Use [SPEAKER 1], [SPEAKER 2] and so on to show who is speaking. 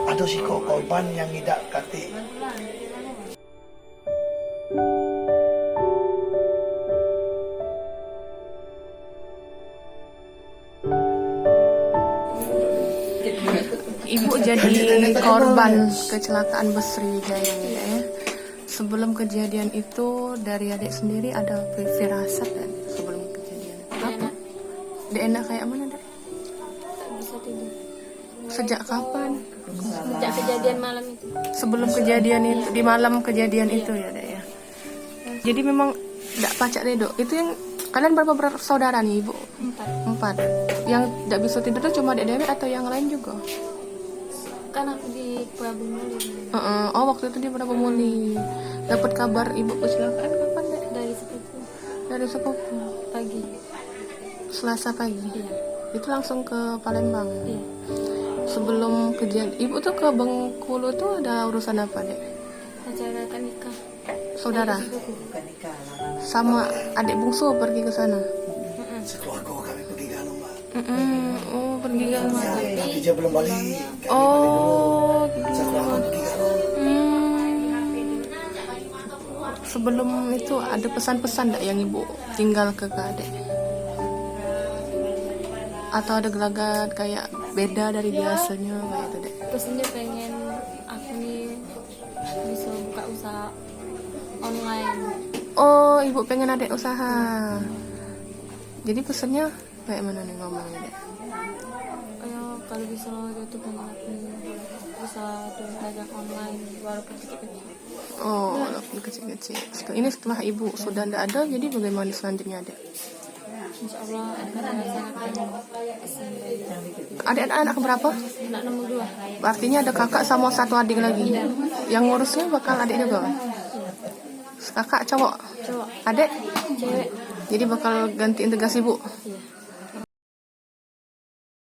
[SPEAKER 1] Ada si korban yang tidak kati.
[SPEAKER 2] Ibu jadi korban kecelakaan bus Sriwijaya ya. Sebelum kejadian itu dari adik sendiri ada firasat kan sebelum kejadian. Apa? Dek enak kayak mana dek?
[SPEAKER 3] Tak bisa tidur.
[SPEAKER 2] Sejak kapan?
[SPEAKER 3] Sejak kejadian malam itu.
[SPEAKER 2] Sebelum kejadian itu, di malam kejadian itu ya dek ya. Jadi memang tidak pacak dek. Itu yang kalian berapa bersaudara nih ibu? 4. Yang tidak bisa tidur itu cuma dek Dewi atau yang lain juga?
[SPEAKER 3] Kan aku di Prabu Muli.
[SPEAKER 2] Oh waktu itu di Prabomuli. Dapat kabar ibu kecelakaan kapan dek?
[SPEAKER 3] Dari sepupu
[SPEAKER 2] Dari sepupu.
[SPEAKER 3] pagi.
[SPEAKER 2] Selasa pagi.
[SPEAKER 3] Iya.
[SPEAKER 2] Itu langsung ke Palembang.
[SPEAKER 3] Iya.
[SPEAKER 2] Sebelum kejadian ibu tuh ke Bengkulu tuh ada urusan apa dek?
[SPEAKER 3] Acara kan nikah.
[SPEAKER 2] Saudara
[SPEAKER 3] Dari sepupu.
[SPEAKER 2] sama adik bungsu pergi ke sana.
[SPEAKER 1] Sekeluarga kami pergi ke Mbak.
[SPEAKER 2] Oh pergi ke mana?
[SPEAKER 1] Tapi dia belum balik.
[SPEAKER 2] Oh
[SPEAKER 1] Sekeluarga pergi ke
[SPEAKER 2] sebelum itu ada pesan-pesan enggak yang ibu tinggal ke adik? Atau ada gelagat kayak beda dari biasanya kayak itu dek?
[SPEAKER 3] Pesannya pengen aku nih bisa buka usaha online.
[SPEAKER 2] Oh ibu pengen adik usaha. Jadi pesannya kayak mana nih ngomongnya dek?
[SPEAKER 3] Ayo kalau bisa itu pengen aku bisa dagang online walaupun kecil-kecil.
[SPEAKER 2] Oh walaupun kecil-kecil. Ini setelah ibu sudah tidak ada, jadi bagaimana selanjutnya dek?
[SPEAKER 3] Insya Allah akan melaksanakan
[SPEAKER 2] Adik anak berapa?
[SPEAKER 3] anak nomor 2.
[SPEAKER 2] Artinya ada kakak sama satu adik lagi. Yang ngurusnya bakal adik juga. Kakak cowok,
[SPEAKER 3] Cowok,
[SPEAKER 2] adik.
[SPEAKER 3] cewek.
[SPEAKER 2] Jadi bakal ganti integrasi ibu.
[SPEAKER 3] Iya.